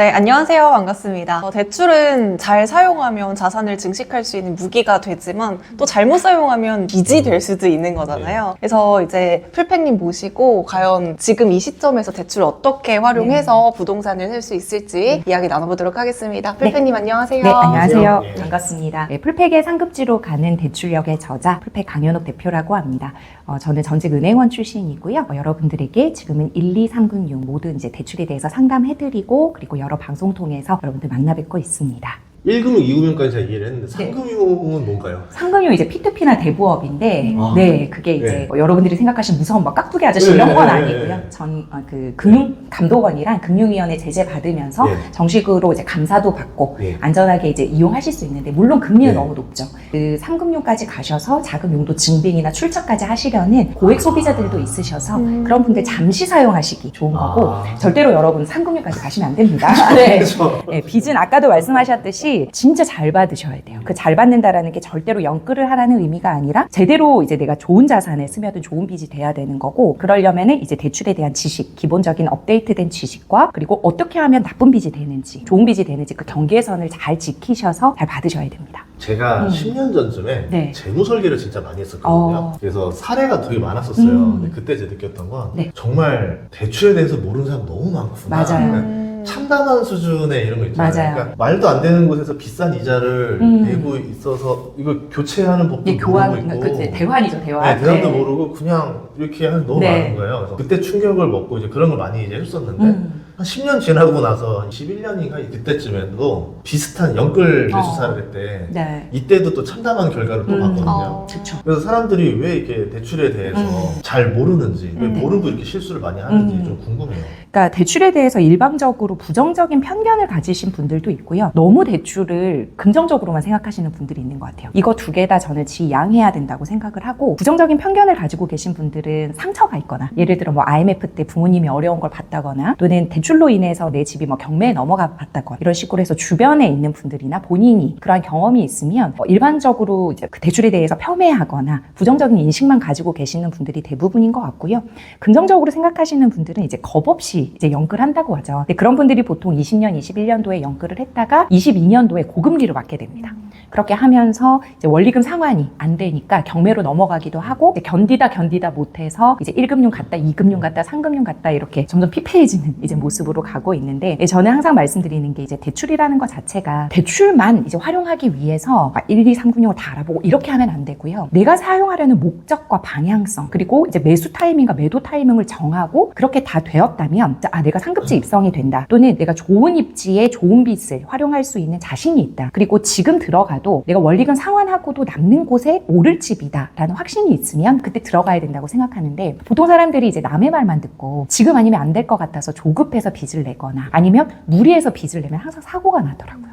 네, 안녕하세요. 반갑습니다. 대출은 잘 사용하면 자산을 증식할 수 있는 무기가 되지만 또 잘못 사용하면 빚이 될 수도 있는 거잖아요. 그래서 이제 풀팩님 모시고 과연 지금 이 시점에서 대출을 어떻게 활용해서 부동산을 살 수 있을지 이야기 나눠보도록 하겠습니다. 풀팩님 안녕하세요. 네, 안녕하세요. 네. 반갑습니다. 네, 풀팩의 상급지로 가는 대출력의 저자 풀팩 강현옥 대표라고 합니다. 저는 전직 은행원 출신이고요. 여러분들에게 지금은 1, 2, 3, 금, 6 모든 이제 대출에 대해서 상담해드리고 그리고 여러 방송 통해서 여러분들 만나 뵙고 있습니다. 1금융, 2금융까지 제가 이해를 했는데 3금융은 뭔가요? 상금융 이제 P2P나 대부업인데, 아, 네, 그게 이제 네. 뭐 여러분들이 생각하시는 무서운 막 깍두기 아저씨 네, 이런 건 네, 아니고요. 네. 그 금융감독원이랑 금융위원회 제재 받으면서 네. 정식으로 이제 감사도 받고 네. 안전하게 이제 이용하실 수 있는데, 물론 금리는 네. 너무 높죠. 그 상금융까지 가셔서 자금 용도 증빙이나 출처까지 하시려는 고액 소비자들도 있으셔서 그런 분들 잠시 사용하시기 좋은 거고, 절대로 여러분 상금융까지 가시면 안 됩니다. 네. 그렇죠. 네, 빚은 아까도 말씀하셨듯이 진짜 잘 받으셔야 돼요. 그 잘 받는다라는 게 절대로 연끌을 하라는 의미가 아니라 제대로 이제 내가 좋은 자산에 스며든 좋은 빚이 돼야 되는 거고, 그러려면은 이제 대출에 대한 지식, 기본적인 업데이트된 지식과 그리고 어떻게 하면 나쁜 빚이 되는지, 좋은 빚이 되는지 그 경계선을 잘 지키셔서 잘 받으셔야 됩니다. 제가 10년 전쯤에 네. 재무 설계를 진짜 많이 했었거든요. 그래서 사례가 되게 많았었어요. 근데 그때 제가 느꼈던 건 네. 정말 대출에 대해서 모르는 사람 너무 많구나. 맞아요. 참담한 수준의 이런 거 있잖아요. 맞아요. 그러니까 말도 안 되는 곳에서 비싼 이자를 내고 있어서 이거 교체하는 법도 모르고 있고 대환이죠, 대환. 네, 대안도 모르고 그냥 이렇게 하는 너무 네. 많은 거예요. 그래서 그때 충격을 먹고 이제 그런 걸 많이 이제 했었는데 한 10년 지나고 나서 11년인가 그때쯤에도 비슷한 연끌 매수 사례 때 네. 이때도 또 참담한 결과를 또 봤거든요. 그렇죠. 그래서 사람들이 왜 이렇게 대출에 대해서 잘 모르는지, 왜 모르고 이렇게 실수를 많이 하는지 좀 궁금해요. 그러니까 대출에 대해서 일방적으로 부정적인 편견을 가지신 분들도 있고요. 너무 대출을 긍정적으로만 생각하시는 분들이 있는 것 같아요. 이거 두 개 다 저는 지양해야 된다고 생각을 하고, 부정적인 편견을 가지고 계신 분들은 상처가 있거나, 예를 들어 뭐 IMF 때 부모님이 어려운 걸 봤다거나, 또는 대출로 인해서 내 집이 뭐 경매에 넘어가 봤다거나 이런 식으로 해서 주변에 있는 분들이나 본인이 그러한 경험이 있으면 일반적으로 이제 그 대출에 대해서 폄훼하거나 부정적인 인식만 가지고 계시는 분들이 대부분인 것 같고요. 긍정적으로 생각하시는 분들은 이제 겁 없이 이제 연끌한다고 하죠. 근데 그런 분들이 보통 20년, 21년도에 연끌을 했다가 22년도에 고금리를 맞게 됩니다. 그렇게 하면서 이제 원리금 상환이 안 되니까 경매로 넘어가기도 하고, 이제 견디다 못해서 이제 1금융 갔다 2금융 갔다 3금융 갔다 이렇게 점점 피폐해지는 이제 모습으로 가고 있는데, 저는 항상 말씀드리는 게 이제 대출이라는 것 자체가 대출만 이제 활용하기 위해서 1, 2, 3금융을 다 알아보고 이렇게 하면 안 되고요. 내가 사용하려는 목적과 방향성, 그리고 이제 매수 타이밍과 매도 타이밍을 정하고 그렇게 다 되었다면, 내가 상급지 입성이 된다, 또는 내가 좋은 입지에 좋은 빚을 활용할 수 있는 자신이 있다, 그리고 지금 들어가도 내가 원리금 상환하고도 남는 곳에 오를 집이다 라는 확신이 있으면 그때 들어가야 된다고 생각하는데, 보통 사람들이 이제 남의 말만 듣고 지금 아니면 안 될 것 같아서 조급해서 빚을 내거나 아니면 무리해서 빚을 내면 항상 사고가 나더라고요.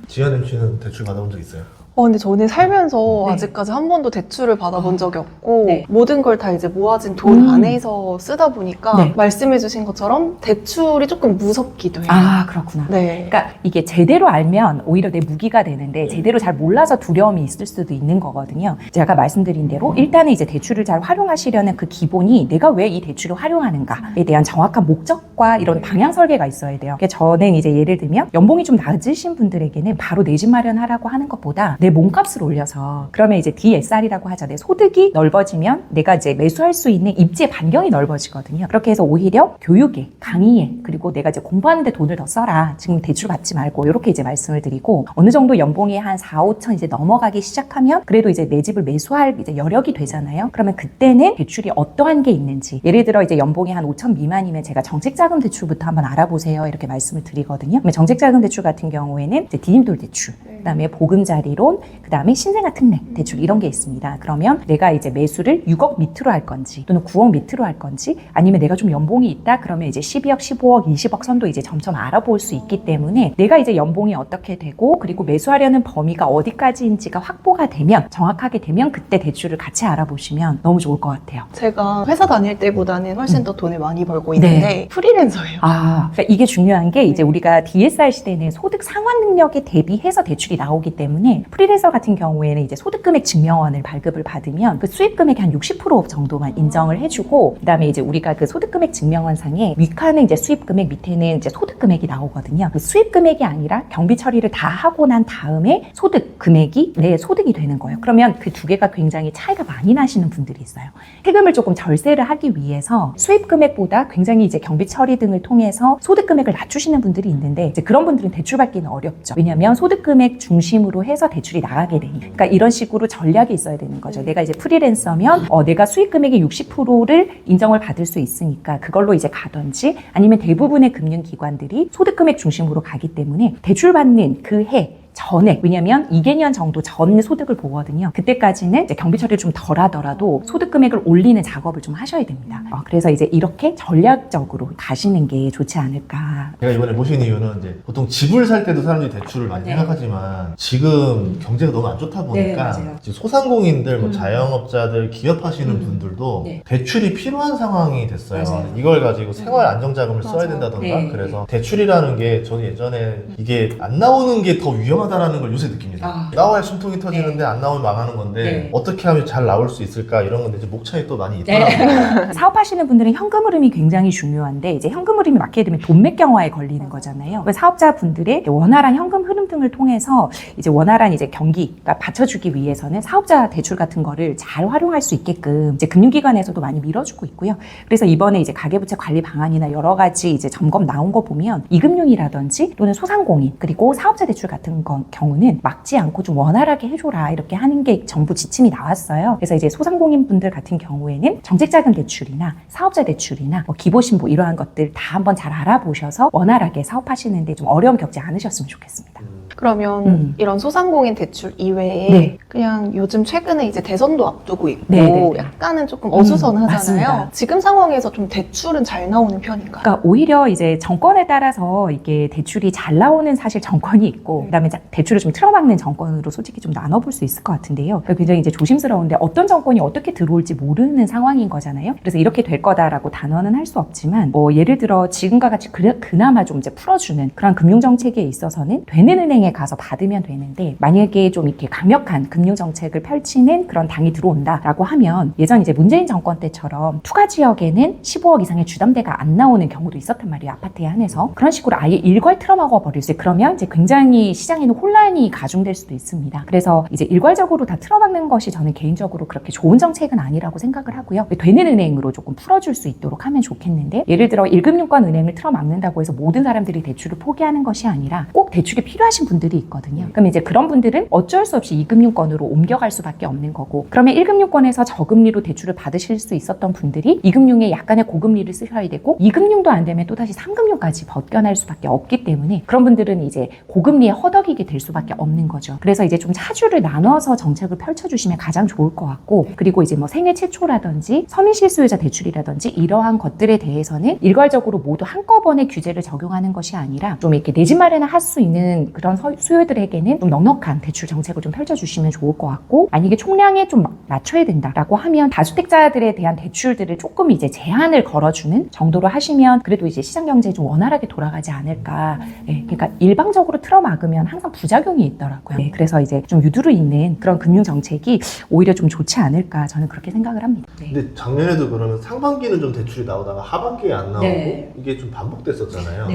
지현 MC는 대출 받아본 적 있어요? 근데 저는 살면서 네. 아직까지 한 번도 대출을 받아본 적이 없고 네. 모든 걸 다 이제 모아진 돈 안에서 쓰다 보니까 네. 말씀해주신 것처럼 대출이 조금 무섭기도 해요. 아, 그렇구나. 네. 그러니까 이게 제대로 알면 오히려 내 무기가 되는데, 제대로 잘 몰라서 두려움이 있을 수도 있는 거거든요. 제가 말씀드린 대로 일단은 이제 대출을 잘 활용하시려는 그 기본이 내가 왜 이 대출을 활용하는가에 대한 정확한 목적과 이런 방향 설계가 있어야 돼요. 그러니까 저는 이제 예를 들면 연봉이 좀 낮으신 분들에게는 바로 내 집 마련하라고 하는 것보다 내 몸값을 올려서, 그러면 이제 DSR이라고 하죠. 내 소득이 넓어지면 내가 이제 매수할 수 있는 입지의 반경이 넓어지거든요. 그렇게 해서 오히려 교육에, 강의에, 그리고 내가 이제 공부하는데 돈을 더 써라, 지금 대출 받지 말고, 이렇게 이제 말씀을 드리고, 어느 정도 연봉이 한 4, 5천 이제 넘어가기 시작하면 그래도 이제 내 집을 매수할 이제 여력이 되잖아요. 그러면 그때는 대출이 어떠한 게 있는지, 예를 들어 이제 연봉이 한 5천 미만이면 제가 정책자금 대출부터 한번 알아보세요, 이렇게 말씀을 드리거든요. 정책자금 대출 같은 경우에는 이제 디딤돌 대출, 그다음에 보금자리론, 그다음에 신생아 특례 대출, 이런 게 있습니다. 그러면 내가 이제 매수를 6억 밑으로 할 건지 또는 9억 밑으로 할 건지, 아니면 내가 좀 연봉이 있다 그러면 이제 12억, 15억, 20억 선도 이제 점점 알아볼 수 있기 때문에, 내가 이제 연봉이 어떻게 되고 그리고 매수하려는 범위가 어디까지인지가 확보가 되면, 정확하게 되면 그때 대출을 같이 알아보시면 너무 좋을 것 같아요. 제가 회사 다닐 때보다는 훨씬 더 돈을 많이 벌고 있는데 네. 프리랜서예요. 그러니까 이게 중요한 게, 이제 우리가 DSR 시대는 소득 상환 능력에 대비해서 대출이 나오기 때문에 프리랜서 같은 경우에는 이제 소득금액 증명원을 발급을 받으면 그 수입금액의 한 60% 정도만 인정을 해주고, 그다음에 이제 우리가 그 소득금액 증명원상에 윗칸은 이제 수입금액, 밑에는 이제 소득금액이 나오거든요. 그 수입금액이 아니라 경비 처리를 다 하고 난 다음에 소득금액이 내 소득이 되는 거예요. 그러면 그 두 개가 굉장히 차이가 많이 나시는 분들이 있어요. 세금을 조금 절세를 하기 위해서 수입금액보다 굉장히 이제 경비 처리 등을 통해서 소득금액을 낮추시는 분들이 있는데, 이제 그런 분들은 대출받기는 어렵죠. 왜냐하면 소득금액 중심으로 해서 대출이 나가게 되니까. 그러니까 이런 식으로 전략이 있어야 되는 거죠. 내가 이제 프리랜서면 내가 수익금액의 60%를 인정을 받을 수 있으니까 그걸로 이제 가든지, 아니면 대부분의 금융기관들이 소득금액 중심으로 가기 때문에 대출받는 그 해 전에, 왜냐면 2개년 정도 전 소득을 보거든요. 그때까지는 이제 경비 처리를 좀 덜 하더라도 소득 금액을 올리는 작업을 좀 하셔야 됩니다. 그래서 이제 이렇게 전략적으로 가시는 게 좋지 않을까. 제가 이번에 모신 이유는 이제 보통 집을 살 때도 사람들이 대출을 많이 생각하지만 지금 경제가 너무 안 좋다 보니까 지금 소상공인들, 뭐 자영업자들, 기업하시는 분들도 대출이 필요한 상황이 됐어요. 이걸 가지고 생활 안정자금을 써야 된다던가. 그래서 대출이라는 게 저는 예전에 이게 안 나오는 게 더 위험하다라는 걸 요새 느낍니다. 나와야 숨통이 터지는데 안 나오면 망하는 건데 어떻게 하면 잘 나올 수 있을까, 이런 건데 이제 목차이 또 많이 있더라고요. 사업하시는 분들은 현금 흐름이 굉장히 중요한데, 이제 현금 흐름이 막히게 되면 돈맥경화에 걸리는 거잖아요. 사업자분들의 원활한 현금 흐름 등을 통해서 이제 원활한 이제 경기가 받쳐주기 위해서는 사업자 대출 같은 거를 잘 활용할 수 있게끔 이제 금융기관에서도 많이 밀어주고 있고요. 그래서 이번에 이제 가계부채 관리 방안이나 여러 가지 이제 점검 나온 거 보면 이금융이라든지 또는 소상공인 그리고 사업자 대출 같은 경우는 막지 않고 좀 원활하게 해줘라, 이렇게 하는 게 정부 지침이 나왔어요. 그래서 이제 소상공인 분들 같은 경우에는 정책자금 대출이나 사업자 대출이나 기보신보 이러한 것들 다 한번 잘 알아보셔서 원활하게 사업하시는데 좀 어려움 겪지 않으셨으면 좋겠습니다. 그러면 이런 소상공인 대출 이외에 그냥 요즘 최근에 이제 대선도 앞두고 있고 약간은 조금 어수선하잖아요. 맞습니다. 지금 상황에서 좀 대출은 잘 나오는 편인가요? 그러니까 오히려 이제 정권에 따라서 이게 대출이 잘 나오는 사실 정권이 있고, 그다음에 대출을 좀 틀어막는 정권으로 솔직히 좀 나눠볼 수 있을 것 같은데요. 그러니까 굉장히 이제 조심스러운데 어떤 정권이 어떻게 들어올지 모르는 상황인 거잖아요. 그래서 이렇게 될 거다라고 단언은 할 수 없지만, 예를 들어 지금과 같이 그나마 좀 이제 풀어주는 그런 금융 정책에 있어서는 되는 은행에 가서 받으면 되는데, 만약에 좀 이렇게 강력한 금융 정책을 펼치는 그런 당이 들어온다라고 하면, 예전 이제 문재인 정권 때처럼 투가 지역에는 15억 이상의 주담대가 안 나오는 경우도 있었단 말이에요. 아파트에 한해서. 그런 식으로 아예 일괄 틀어막아 버릴 수 있어요. 그러면 이제 굉장히 시장에는 혼란이 가중될 수도 있습니다. 그래서 이제 일괄적으로 다 틀어막는 것이 저는 개인적으로 그렇게 좋은 정책은 아니라고 생각을 하고요. 되는 은행으로 조금 풀어줄 수 있도록 하면 좋겠는데, 예를 들어 1금융권 은행을 틀어막는다고 해서 모든 사람들이 대출을 포기하는 것이 아니라 꼭 대출이 필요하신 분들이 있거든요. 그럼 이제 그런 분들은 어쩔 수 없이 2금융권으로 옮겨갈 수밖에 없는 거고, 그러면 1금융권에서 저금리로 대출을 받으실 수 있었던 분들이 2금융에 약간의 고금리를 쓰셔야 되고, 2금융도 안 되면 또다시 3금융까지 벗겨날 수밖에 없기 때문에 그런 분들은 이제 고금리에 허덕이게 될 수밖에 없는 거죠. 그래서 이제 좀 차주를 나눠서 정책을 펼쳐주시면 가장 좋을 것 같고, 그리고 이제 뭐 생애 최초라든지 서민 실수요자 대출이라든지 이러한 것들에 대해서는 일괄적으로 모두 한꺼번에 규제를 적용하는 것이 아니라 좀 이렇게 내 집 마련을 할 수 있는 그런 수요들에게는 좀 넉넉한 대출 정책을 좀 펼쳐주시면 좋을 것 같고, 만약에 총량에 좀 낮춰야 된다라고 하면 다주택자들에 대한 대출들을 조금 이제 제한을 걸어주는 정도로 하시면 그래도 이제 시장 경제에 좀 원활하게 돌아가지 않을까. 그러니까 일방적으로 틀어막으면 항상 부작용이 있더라고요. 그래서 이제 좀 유두루 있는 그런 금융 정책이 오히려 좀 좋지 않을까, 저는 그렇게 생각을 합니다. 근데 작년에도 그러면 상반기는 좀 대출이 나오다가 하반기에 안 나오고 이게 좀 반복됐었잖아요.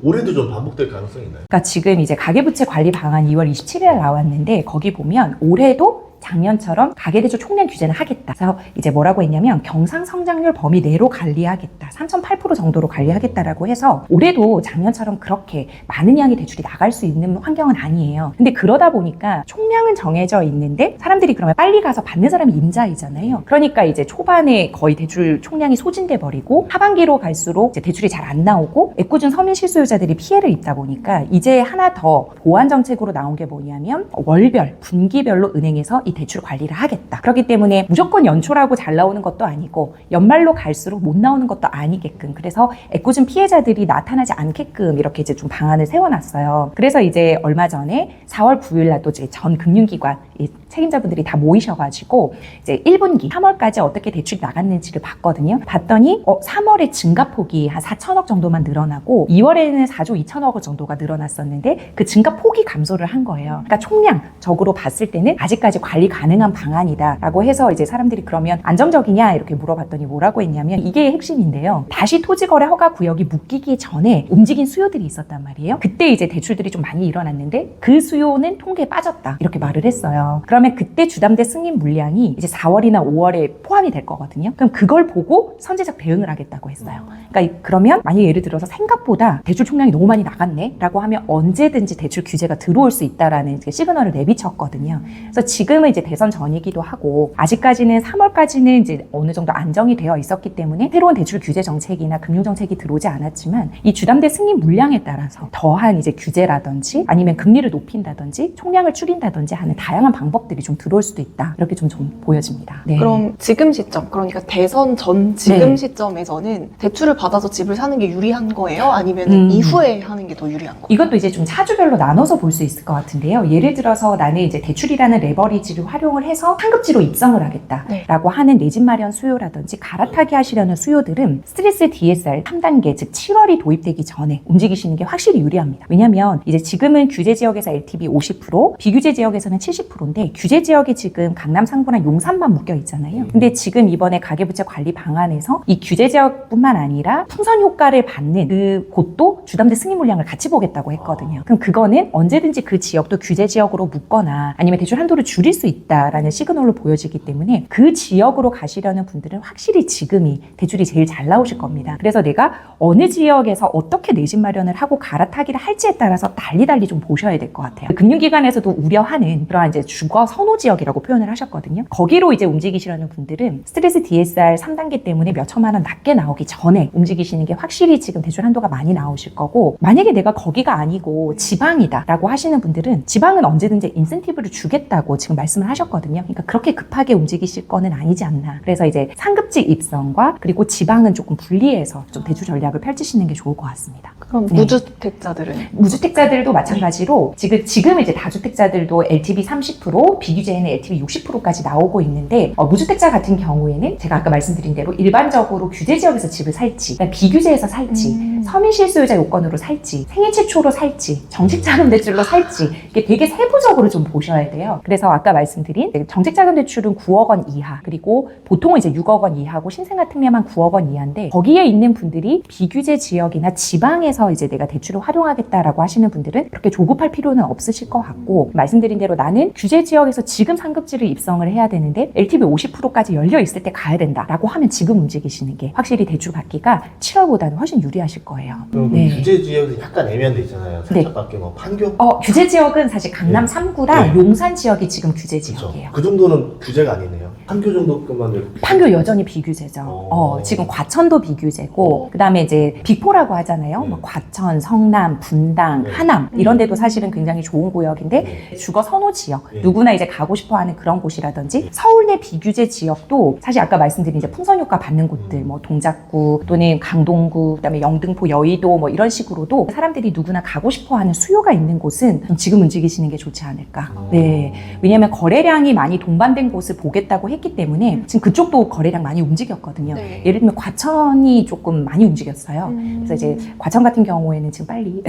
올해도 좀 반복될 가능성이 있나요? 그러니까 지금 이제 가계부채 관리 방안 2월 27일에 나왔는데, 거기 보면 올해도 작년처럼 가계대출 총량 규제는 하겠다. 그래서 이제 뭐라고 했냐면 경상성장률 범위 내로 관리하겠다. 3.8% 정도로 관리하겠다라고 해서 올해도 작년처럼 그렇게 많은 양의 대출이 나갈 수 있는 환경은 아니에요. 근데 그러다 보니까 총량은 정해져 있는데 사람들이 그러면 빨리 가서 받는 사람이 임자이잖아요. 그러니까 이제 초반에 거의 대출 총량이 소진돼 버리고 하반기로 갈수록 이제 대출이 잘 안 나오고 애꿎은 서민 실수요자들이 피해를 입다 보니까 이제 하나 더 보완 정책으로 나온 게 뭐냐면 월별, 분기별로 은행에서 이 대출 관리를 하겠다. 그렇기 때문에 무조건 연초라고 잘 나오는 것도 아니고 연말로 갈수록 못 나오는 것도 아니게끔, 그래서 애꿎은 피해자들이 나타나지 않게끔 이렇게 이제 좀 방안을 세워놨어요. 그래서 이제 얼마 전에 4월 9일 날 또 이제 전 금융기관 이 책임자분들이 다 모이셔가지고 이제 1분기 3월까지 어떻게 대출이 나갔는지를 봤거든요. 봤더니 3월에 증가폭이 한 4천억 정도만 늘어나고 2월에는 4조 2천억 원 정도가 늘어났었는데 그 증가폭이 감소를 한 거예요. 그러니까 총량적으로 봤을 때는 아직까지 관리 가능한 방안이다라고 해서 이제 사람들이 그러면 안정적이냐 이렇게 물어봤더니 뭐라고 했냐면 이게 핵심인데요. 다시 토지거래 허가 구역이 묶이기 전에 움직인 수요들이 있었단 말이에요. 그때 이제 대출들이 좀 많이 일어났는데 그 수요는 통계에 빠졌다 이렇게 말을 했어요. 그러면 그때 주담대 승인 물량이 이제 4월이나 5월에 포함이 될 거거든요. 그럼 그걸 보고 선제적 대응을 하겠다고 했어요. 그러니까 그러면 만약 예를 들어서 생각보다 대출 총량이 너무 많이 나갔네 라고 하면 언제든지 대출 규제가 들어올 수 있다라는 시그널을 내비쳤거든요. 그래서 지금은 이제 대선 전이기도 하고 아직까지는 3월까지는 이제 어느 정도 안정이 되어 있었기 때문에 새로운 대출 규제 정책이나 금융 정책이 들어오지 않았지만 이 주담대 승인 물량에 따라서 더한 이제 규제라든지 아니면 금리를 높인다든지 총량을 줄인다든지 하는 다양한 방법들이 좀 들어올 수도 있다. 이렇게 좀 보여집니다. 네. 그럼 지금 시점, 그러니까 대선 전 지금 네. 시점에서는 대출을 받아서 집을 사는 게 유리한 거예요? 아니면 이후에 하는 게 더 유리한 거예요? 이것도 이제 좀 차주별로 나눠서 볼 수 있을 것 같은데요. 예를 들어서 나는 이제 대출이라는 레버리지를 활용을 해서 상급지로 입성을 하겠다라고 하는 내 집 마련 수요라든지 갈아타기 하시려는 수요들은 스트레스 DSR 3단계 즉 7월이 도입되기 전에 움직이시는 게 확실히 유리합니다. 왜냐하면 이제 지금은 규제 지역에서 LTV 50%, 비규제 지역에서는 70%인데 규제 지역이 지금 강남 상부나 용산만 묶여 있잖아요. 근데 지금 이번에 가계부채 관리 방안에서 이 규제 지역뿐만 아니라 풍선 효과를 받는 그 곳도 주담대 승인 물량을 같이 보겠다고 했거든요. 그럼 그거는 언제든지 그 지역도 규제 지역으로 묶거나 아니면 대출 한도를 줄일 수 있다라는 시그널로 보여지기 때문에 그 지역으로 가시려는 분들은 확실히 지금이 대출이 제일 잘 나오실 겁니다. 그래서 내가 어느 지역에서 어떻게 내 집 마련을 하고 갈아타기를 할지에 따라서 달리 좀 보셔야 될 것 같아요. 금융기관에서도 우려하는 그러한 이제 주거 선호 지역이라고 표현을 하셨거든요. 거기로 이제 움직이시려는 분들은 스트레스 DSR 3단계 때문에 몇 천만 원 낮게 나오기 전에 움직이시는 게 확실히 지금 대출 한도가 많이 나오실 거고, 만약에 내가 거기가 아니고 지방이다 라고 하시는 분들은 지방은 언제든지 인센티브를 주겠다고 지금 말씀을 하셨거든요. 그러니까 그렇게 급하게 움직이실 거는 아니지 않나. 그래서 이제 상급지 입성과 그리고 지방은 조금 분리해서 좀 대출 전략을 펼치시는 게 좋을 것 같습니다. 그럼 네. 무주택자들은? 무주택자들도 마찬가지로 지금 이제 다주택자들도 LTV 30%, 비규제에는 LTV 60%까지 나오고 있는데 무주택자 같은 경우에는 제가 아까 말씀드린 대로 일반적으로 규제 지역에서 집을 살지, 그러니까 비규제에서 살지, 서민 실수요자 요건으로 살지, 생애 최초로 살지, 정식자금 대출로 살지, 이게 되게 세부적으로 좀 보셔야 돼요. 그래서 아까 말씀드린 정식자금 대출은 9억 원 이하, 그리고 보통은 이제 6억 원 이하고 신생아 특례만 9억 원 이하인데 거기에 있는 분들이 비규제 지역이나 지방에서 이제 내가 대출을 활용하겠다라고 하시는 분들은 그렇게 조급할 필요는 없으실 것 같고, 말씀드린 대로 나는 규제 지역에서 지금 상급지를 입성을 해야 되는데 LTV 50%까지 열려 있을 때 가야 된다라고 하면 지금 움직이시는 게 확실히 대출 받기가 7월보다는 훨씬 유리하실 거예요. 그럼 네. 규제 지역에서 약간 애매한 데 있잖아요. 살짝 밖에 뭐 판교? 규제 지역은 사실 강남 네. 3구랑 네. 용산 지역이 지금 규제 그쵸. 지역이에요. 그 정도는 규제가 아니네요. 판교 정도만 돼도 판교 여전히 비규제죠. 지금 과천도 비규제고, 그 다음에 이제 빅4라고 하잖아요. 네. 뭐 과천, 성남, 분당, 네. 하남 이런 데도 사실은 굉장히 좋은 구역인데 네. 주거 선호 지역, 네. 누구나 이제 가고 싶어하는 그런 곳이라든지 서울 내 비규제 지역도 사실 아까 말씀드린 이제 풍선 효과 받는 곳들, 뭐 동작구 또는 강동구, 그다음에 영등포, 여의도 뭐 이런 식으로도 사람들이 누구나 가고 싶어하는 수요가 있는 곳은 지금 움직이시는 게 좋지 않을까. 네. 왜냐하면 거래량이 많이 동반된 곳을 보겠다고 했기 때문에 지금 그쪽도 거래량 많이 움직였거든요. 네. 예를 들면 과천이 조금 많이 움직였어요. 그래서 이제 과천 같은 경우에는 지금 빨리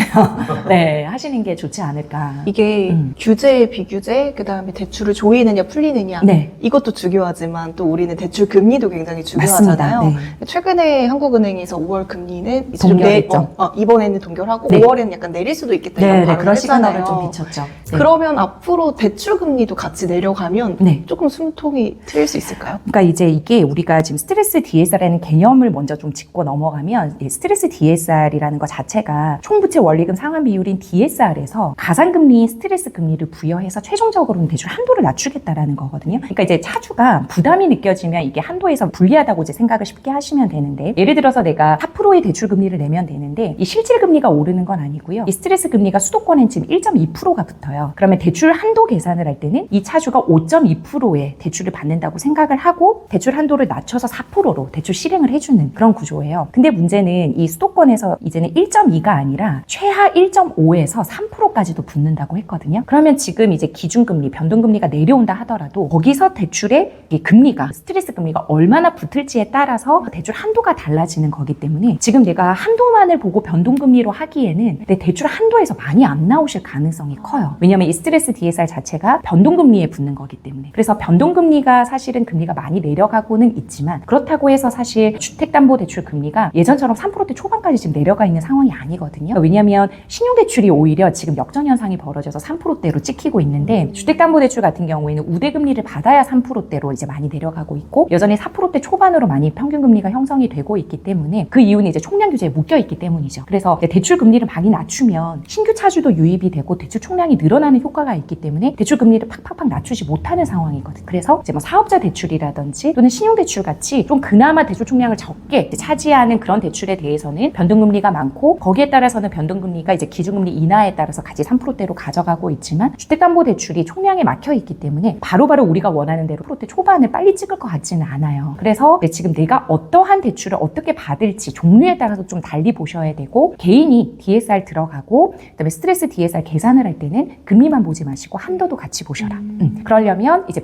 네, 하시는 게 좋지 않을까. 이게 규제, 비규제, 그 다음에 대출을 조이느냐 풀리느냐, 네. 이것도 중요하지만 또 우리는 대출 금리도 굉장히 중요하잖아요. 맞습니다. 네. 최근에 한국은행에서 5월 금리는 이제 좀 동결했죠. 이번에는 동결하고 네. 5월에는 약간 내릴 수도 있겠다 이런 네, 발언을 그런 시그널을 했잖아요. 좀 비쳤죠. 네. 그러면 앞으로 대출 금리도 같이 내려가면 네. 조금 숨통이 트일 수 있을까요? 그러니까 이제 이게 우리가 지금 스트레스 DSR이라는 개념을 먼저 좀 짚고 넘어가면, 스트레스 DSR이라는 것 자체가 총부채 원리금 상환 비율인 DSR에서 가산금리인 스트레스 금리를 부여해서 최종적으로는 대출 한도를 낮추겠다라는 거거든요. 그러니까 이제 차주가 부담이 느껴지면 이게 한도에서 불리하다고 이제 생각을 쉽게 하시면 되는데, 예를 들어서 내가 4%의 대출 금리를 내면 되는데 이 실질 금리가 오르는 건 아니고요. 이 스트레스 금리가 수도권엔 지금 1.2%가 붙어요. 그러면 대출 한도 계산을 할 때는 이 차주가 5.2%의 대출을 받는다 받는다고 생각을 하고 대출 한도를 낮춰서 4%로 대출 실행을 해주는 그런 구조예요. 근데 문제는 이 수도권에서 이제는 1.2가 아니라 최하 1.5에서 3%까지도 붙는다고 했거든요. 그러면 지금 이제 기준금리, 변동금리가 내려온다 하더라도 거기서 대출의 이 금리가, 스트레스 금리가 얼마나 붙을지에 따라서 대출 한도가 달라지는 거기 때문에 지금 내가 한도만을 보고 변동금리로 하기에는 내 대출 한도에서 많이 안 나오실 가능성이 커요. 왜냐하면 이 스트레스 DSR 자체가 변동금리에 붙는 거기 때문에. 그래서 변동금리가 사실은 금리가 많이 내려가고는 있지만 그렇다고 해서 사실 주택담보대출 금리가 예전처럼 3%대 초반까지 지금 내려가 있는 상황이 아니거든요. 왜냐하면 신용대출이 오히려 지금 역전현상이 벌어져서 3%대로 찍히고 있는데 주택담보대출 같은 경우에는 우대금리를 받아야 3%대로 이제 많이 내려가고 있고 여전히 4%대 초반으로 많이 평균금리가 형성이 되고 있기 때문에 그 이유는 이제 총량 규제에 묶여 있기 때문이죠. 그래서 대출 금리를 많이 낮추면 신규 차주도 유입이 되고 대출 총량이 늘어나는 효과가 있기 때문에 대출 금리를 팍팍팍 낮추지 못하는 상황이거든요. 그래서 이제 뭐 사업자 대출이라든지 또는 신용대출 같이 좀 그나마 대출 총량을 적게 차지하는 그런 대출에 대해서는 변동금리가 많고 거기에 따라서는 변동금리가 이제 기준금리 인하에 따라서 같이 3%대로 가져가고 있지만 주택담보대출이 총량에 막혀 있기 때문에 바로바로 우리가 원하는 대로 3%대 초반을 빨리 찍을 것 같지는 않아요. 그래서 지금 내가 어떠한 대출을 어떻게 받을지 종류에 따라서 좀 달리 보셔야 되고 개인이 DSR 들어가고 그다음에 스트레스 DSR 계산을 할 때는 금리만 보지 마시고 한도도 같이 보셔라. 그러려면 이제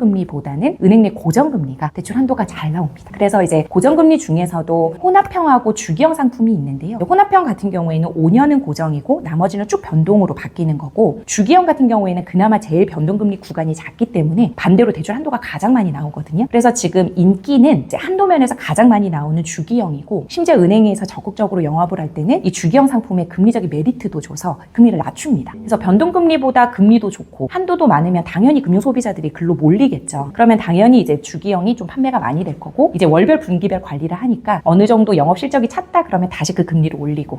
변동금리보다는 은행 내 고정금리가 대출 한도가 잘 나옵니다. 그래서 이제 고정금리 중에서도 혼합형하고 주기형 상품이 있는데요. 혼합형 같은 경우에는 5년은 고정이고 나머지는 쭉 변동으로 바뀌는 거고 주기형 같은 경우에는 그나마 제일 변동금리 구간이 작기 때문에 반대로 대출 한도가 가장 많이 나오거든요. 그래서 지금 인기는 이제 한도면에서 가장 많이 나오는 주기형이고 심지어 은행에서 적극적으로 영업을 할 때는 이 주기형 상품의 금리적인 메리트도 줘서 금리를 낮춥니다. 그래서 변동금리보다 금리도 좋고 한도도 많으면 당연히 금융소비자들이 글로 몰리겠죠. 그러면 당연히 이제 주기형이 좀 판매가 많이 될 거고 이제 월별 분기별 관리를 하니까 어느 정도 영업 실적이 찼다 그러면 다시 그 금리를 올리고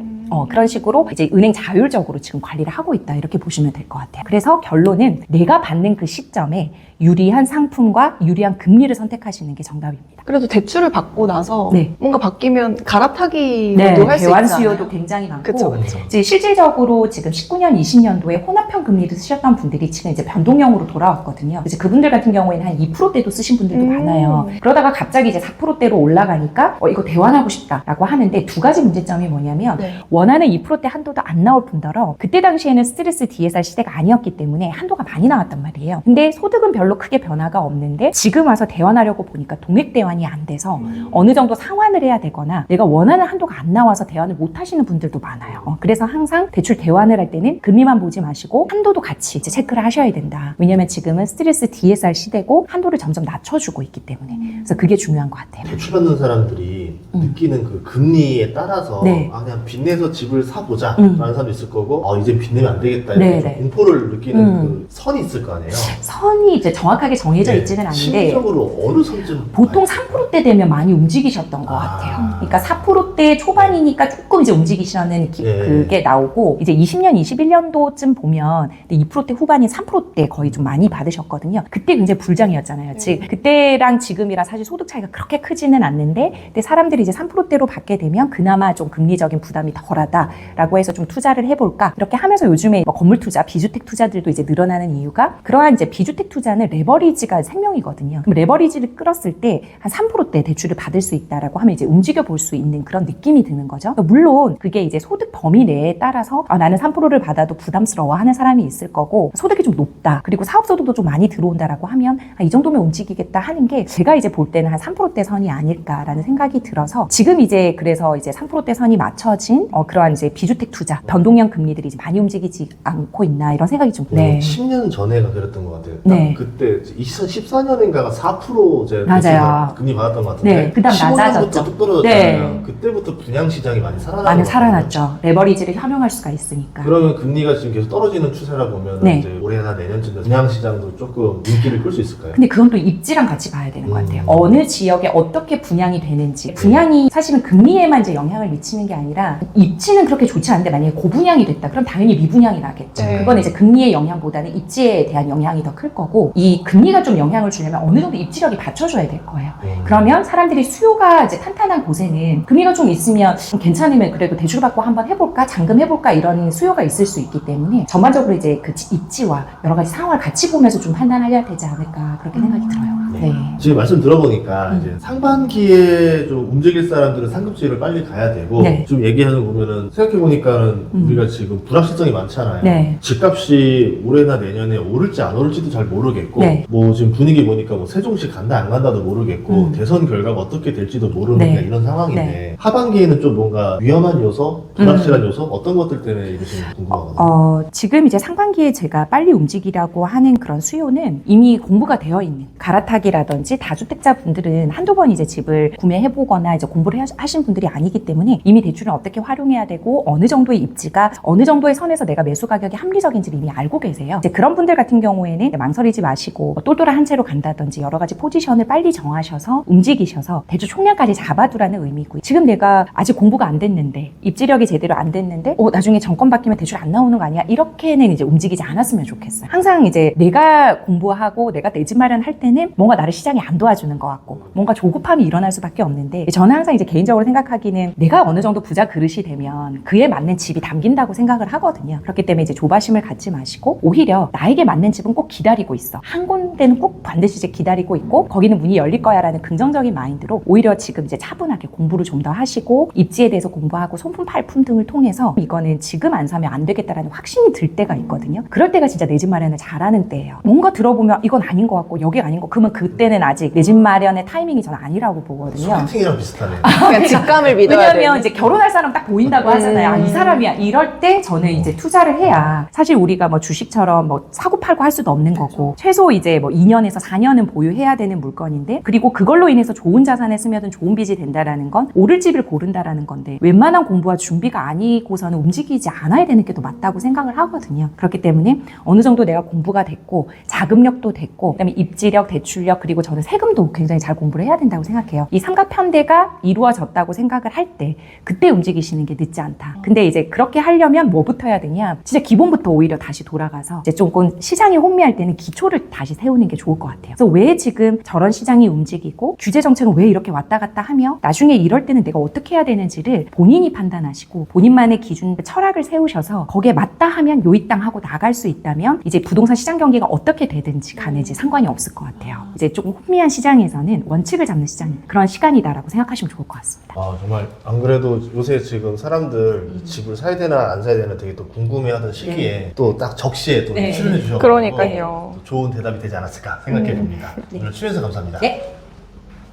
그런 식으로 이제 은행 자율적으로 지금 관리를 하고 있다 이렇게 보시면 될 것 같아요. 그래서 결론은 내가 받는 그 시점에 유리한 상품과 유리한 금리를 선택하시는 게 정답입니다. 그래도 대출을 받고 나서 네. 뭔가 바뀌면 갈아타기도 네, 할 수 대환 있잖아요. 수요도 굉장히 많고 그쵸. 이제 실질적으로 지금 19년, 20년도에 혼합형 금리를 쓰셨던 분들이 지금 이제 변동형으로 돌아왔거든요. 이제 그분들 같은 경우에는 한 2%대도 쓰신 분들도 많아요. 그러다가 갑자기 이제 4%대로 올라가니까 이거 대환하고 싶다라고 하는데 두 가지 문제점이 뭐냐면 네. 원하는 2%대 한도도 안 나올 뿐더러 그때 당시에는 스트레스 DSR 시대가 아니었기 때문에 한도가 많이 나왔단 말이에요. 근데 소득은 별로 크게 변화가 없는데 지금 와서 대환하려고 보니까 동액 대환이 안 돼서 어느 정도 상환을 해야 되거나 내가 원하는 한도가 안 나와서 대환을 못 하시는 분들도 많아요. 그래서 항상 대출 대환을 할 때는 금리만 보지 마시고 한도도 같이 이제 체크를 하셔야 된다. 왜냐면 지금은 스트레스 DSR 시대고 한도를 점점 낮춰주고 있기 때문에 그래서 그게 중요한 것 같아요. 대출 받는 사람들이 느끼는 그 금리에 따라서 네. 그냥 빚내서 집을 사보자 라는 사람도 있을 거고 이제 빚내면 안 되겠다 이렇게 네, 좀 네. 공포를 느끼는 그 선이 있을 거 아니에요. 선이 이제 정확하게 정해져 네. 있지는 않은데 심리적으로 어느 선쯤 보통 3%대 되면 많이 움직이셨던 것 같아요. 그러니까 4%대 초반이니까 조금 이제 움직이시는 그게 나오고 이제 20년, 21년도쯤 보면 2%대 후반인 3%대 거의 좀 많이 받으셨거든요. 그때 굉장히 불장이었잖아요. 즉 그때랑 지금이랑 사실 소득 차이가 그렇게 크지는 않는데 근데 사람들이 이제 3%대로 받게 되면 그나마 좀 금리적인 부담이 덜하다라고 해서 좀 투자를 해볼까 이렇게 하면서 요즘에 뭐 건물 투자, 비주택 투자들도 이제 늘어나는 이유가 그러한 이제 비주택 투자는 레버리지가 생명이거든요. 그럼 레버리지를 끌었을 때 한 3%대 대출을 받을 수 있다라고 하면 이제 움직여 볼 수 있는 그런 느낌이 드는 거죠. 물론 그게 이제 소득 범위 내에 따라서 나는 3%를 받아도 부담스러워 하는 사람이 있을 거고 소득이 좀 높다. 그리고 사업소득도 좀 많이 들어온다라고 하면 이 정도면 움직이겠다 하는 게 제가 이제 볼 때는 한 3%대 선이 아닐까라는 생각이 들어서 지금 이제 그래서 이제 3%대 선이 맞춰진 그러한 이제 비주택 투자, 변동형 금리들이 이제 많이 움직이지 않고 있나 이런 생각이 좀 10년 전에가 그랬던 것 같아요. 네. 그때 2014년인가가 4% 이제 맞아요. 금리 받았던 것 같은데 네, 그다음 15년부터 낮아졌죠. 뚝 떨어졌잖아요. 네. 그때부터 분양 시장이 많이 많이 살아났죠. 살아났죠. 레버리지를 활용할 수가 있으니까. 그러면 금리가 지금 계속 떨어지는 추세라 보면 네. 이제 올해나 내년쯤 되면 분양 시장도 조금 인기를 끌 수 있을까요? 근데 그건 또 입지랑 같이 봐야 되는 것 같아요. 어느 지역에 어떻게 분양이 되는지. 분양 영향이 사실은 금리에만 이제 영향을 미치는 게 아니라 입지는 그렇게 좋지 않은데 만약에 고분양이 됐다. 그럼 당연히 미분양이 나겠죠. 네. 그건 이제 금리의 영향보다는 입지에 대한 영향이 더 클 거고 이 금리가 좀 영향을 주려면 어느 정도 입지력이 받쳐줘야 될 거예요. 그러면 사람들이 수요가 이제 탄탄한 곳에는 금리가 좀 있으면 괜찮으면 그래도 대출 받고 한번 해볼까 잔금 해볼까 이런 수요가 있을 수 있기 때문에 전반적으로 이제 그 입지와 여러 가지 상황을 같이 보면서 좀 판단해야 되지 않을까 그렇게 생각이 들어요. 네. 지금 말씀 들어보니까 이제 상반기에 좀 움직일 사람들은 상급지를 빨리 가야 되고 네. 좀 얘기하는 거 보면은 생각해보니까는 우리가 지금 불확실성이 많잖아요. 네. 집값이 올해나 내년에 오를지 안 오를지도 잘 모르겠고 네. 뭐 지금 분위기 보니까 뭐 세종시 간다 안 간다도 모르겠고 대선 결과가 어떻게 될지도 모르는 네. 이런 상황인데 네. 하반기에는 좀 뭔가 위험한 요소, 불확실한 요소 어떤 것들 때문에 이러시는지 궁금하거든요. 지금 이제 상반기에 제가 빨리 움직이라고 하는 그런 수요는 이미 공부가 되어 있는 갈아타기라든지 다주택자 분들은 한두 번 이제 집을 구매해보거나 이제 공부를 하신 분들이 아니기 때문에 이미 대출을 어떻게 활용해야 되고 어느 정도의 입지가 어느 정도의 선에서 내가 매수 가격이 합리적인지를 이미 알고 계세요. 이제 그런 분들 같은 경우에는 망설이지 마시고 똘똘한 한 채로 간다든지 여러 가지 포지션을 빨리 정하셔서 움직이셔서 대출 총량까지 잡아두라는 의미고 지금 내가 아직 공부가 안 됐는데 입지력이 제대로 안 됐는데 나중에 정권 바뀌면 대출 안 나오는 거 아니야? 이렇게는 이제 움직이지 않았으면 좋겠어요. 항상 이제 내가 공부하고 내가 내 집 마련할 때는 뭔가 나를 시장이 안 도와주는 것 같고 뭔가 조급함이 일어날 수밖에 없는데 저는 항상 이제 개인적으로 생각하기는 내가 어느 정도 부자 그릇이 되면 그에 맞는 집이 담긴다고 생각을 하거든요. 그렇기 때문에 이제 조바심을 갖지 마시고 오히려 나에게 맞는 집은 꼭 기다리고 있어. 한 군데는 꼭 반드시 이제 기다리고 있고 거기는 문이 열릴 거야라는 긍정적인 마인드로 오히려 지금 이제 차분하게 공부를 좀 더 하시고 입지에 대해서 공부하고 손품 팔품 등을 통해서 이거는 지금 안 사면 안 되겠다라는 확신이 들 때가 있거든요. 그럴 때가 진짜 내 집 마련을 잘하는 때예요. 뭔가 들어보면 이건 아닌 것 같고 여기 아닌 거 그러면 그때는 아직 내 집 마련의 타이밍이 저는 아니라고 보거든요. 소개팅이랑 비슷하네요. 그냥 직감을 믿어야 왜냐면 돼. 이제 결혼할 사람 딱 보인다고 하잖아요. 아, 이 사람이야. 이럴 때 저는 이제 투자를 해야 사실 우리가 뭐 주식처럼 뭐 사고 팔고 할 수도 없는 거고 최소 이제 뭐 2년에서 4년은 보유해야 되는 물건인데 그리고 그걸로 인해서 좋은 자산에 스며든 좋은 빚이 된다라는 건 오를 집을 고른다라는 건데 웬만한 공부와 준비가 아니고서는 움직이지 않아야 되는 게 더 맞다고 생각을 하거든요. 그렇기 때문에 어느 정도 내가 공부가 됐고 자금력도 됐고 그다음에 입지력, 대출력 그리고 저는 세금도 굉장히 잘 공부를 해야 된다고 생각해요. 이 삼각편대가 이루어졌다고 생각을 할 때 그때 움직이시는 게 늦지 않다. 근데 이제 그렇게 하려면 뭐부터 해야 되냐? 진짜 기본부터 오히려 다시 돌아가서 이제 조금 시장이 혼미할 때는 기초를 다시 세우는 게 좋을 것 같아요. 그래서 왜 지금 저런 시장이 움직이고 규제 정책은 왜 이렇게 왔다 갔다 하며 나중에 이럴 때는 내가 어떻게 해야 되는지를 본인이 판단하시고 본인만의 기준 철학을 세우셔서 거기에 맞다 하면 요이 땅 하고 나갈 수 있다면 이제 부동산 시장 경기가 어떻게 되든지 간에 이제 상관이 없을 것 같아요. 이제 조금 혼미한 시장에서는 원칙을 잡는 시장 그런 시간이다라고 생각하시면 좋을 것 같습니다. 정말 안 그래도 요새 지금 사람들 집을 사야 되나 안 사야 되나 되게 또 궁금해하던 시기에 또 딱 적시에 또 네. 출연해 주셔서 그러니까요. 좋은 대답이 되지 않았을까 생각해 봅니다. 오늘 출연해서 감사합니다. 네.